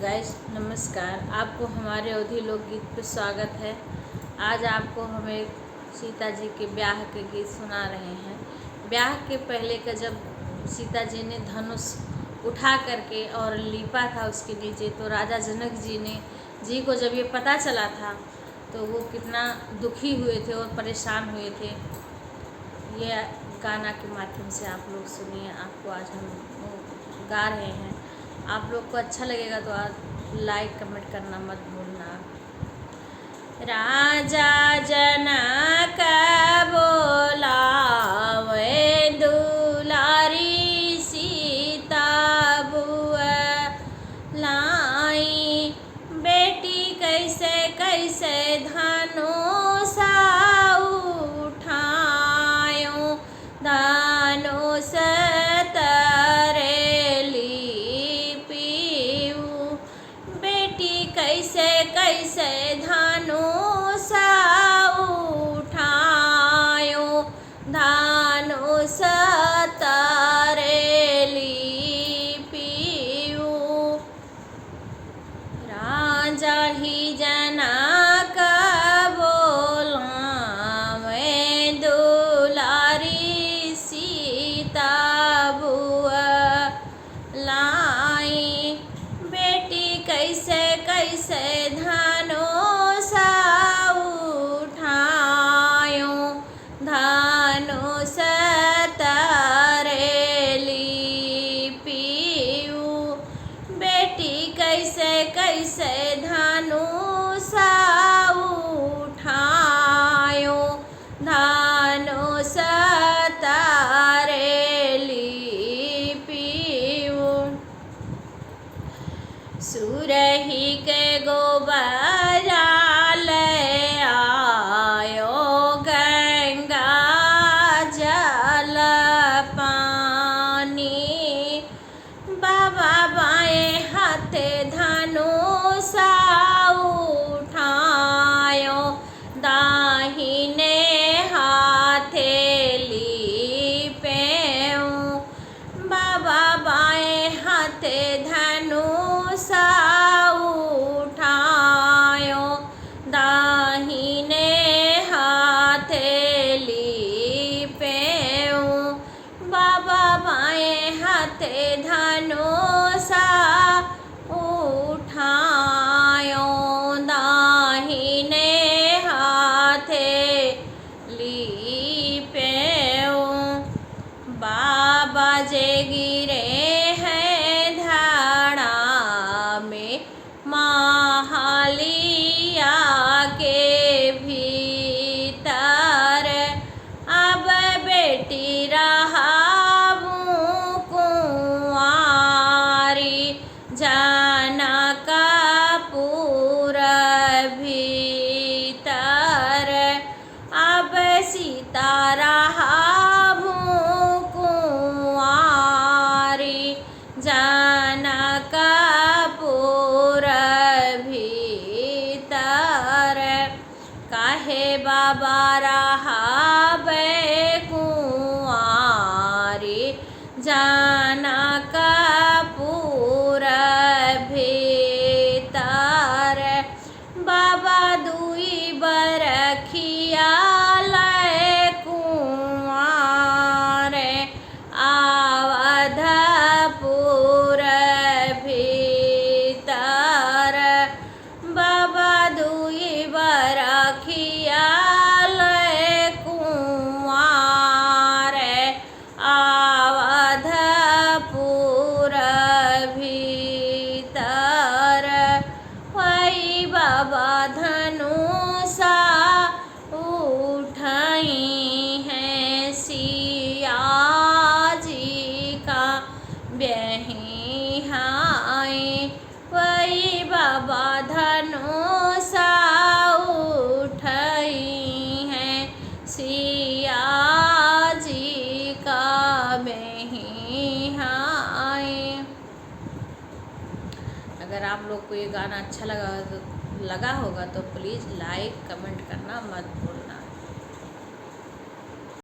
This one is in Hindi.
गाइस नमस्कार। आपको हमारे अवधी लोकगीत पर स्वागत है। आज आपको हमें सीता जी के ब्याह के गीत सुना रहे हैं। ब्याह के पहले का जब सीता जी ने धनुष उठा करके और लीपा था उसके नीचे, तो राजा जनक जी को जब ये पता चला था तो वो कितना दुखी हुए थे और परेशान हुए थे। ये गाना के माध्यम से आप लोग सुनिए। आपको आज हम गा रहे हैं। आप लोग को अच्छा लगेगा तो आज लाइक कमेंट करना मत भूलना। राजा जनक बोलावे दुलारी सीता बुआ लाई, बेटी कैसे कैसे धनुष उठायो, धनुष कैसे कैसे धनुष उठायो, धनुष तरेली पीऊ। राजा ही जनक बोलावे दुलारी सीता बुआ लाई, बेटी कैसे कैसे धनुष उठायो, धनुष तरेली पीऊ। बेटी कैसे कैसे धनुष उठायो, धनुष तरेली पीऊ। सुरही के गोबरा ले आयो, गंगा जल पानी, बाबा बाएं हाथे धनुष उठायो, दाहिने हाथे लीपेऊ। बाबा बाएं हाथे धनुष उठायो, दाहिने हाथे लीपेऊ। बाबा बाएं हाथे धनुष उठायो, दाहिने हाथे लीपेऊ। बाबा जे गिरे महालिया के भीतर, अब बेटी रहाबू कुंवारी, जनकपुर भीतर। अब सीता रहाबू कुंवारी, जनकपुर भीतर। काहे बाबा रहाबे कुंवारी, जनकपुर भीतर। बाबा दुई बरखिया लय कुंवार, अवधपुर भीतर। बाबा दुई बरखिया लय कुंवार, अवधपुर भीतर। वही बाबा धनुष उठाई हैं, सिया जी का ब्याही। वही बाबा धनुष उठाई हैं, सिया जी का ब्याही। अगर आप लोग को ये गाना अच्छा लगा होगा तो प्लीज़ लाइक कमेंट करना मत भूलना।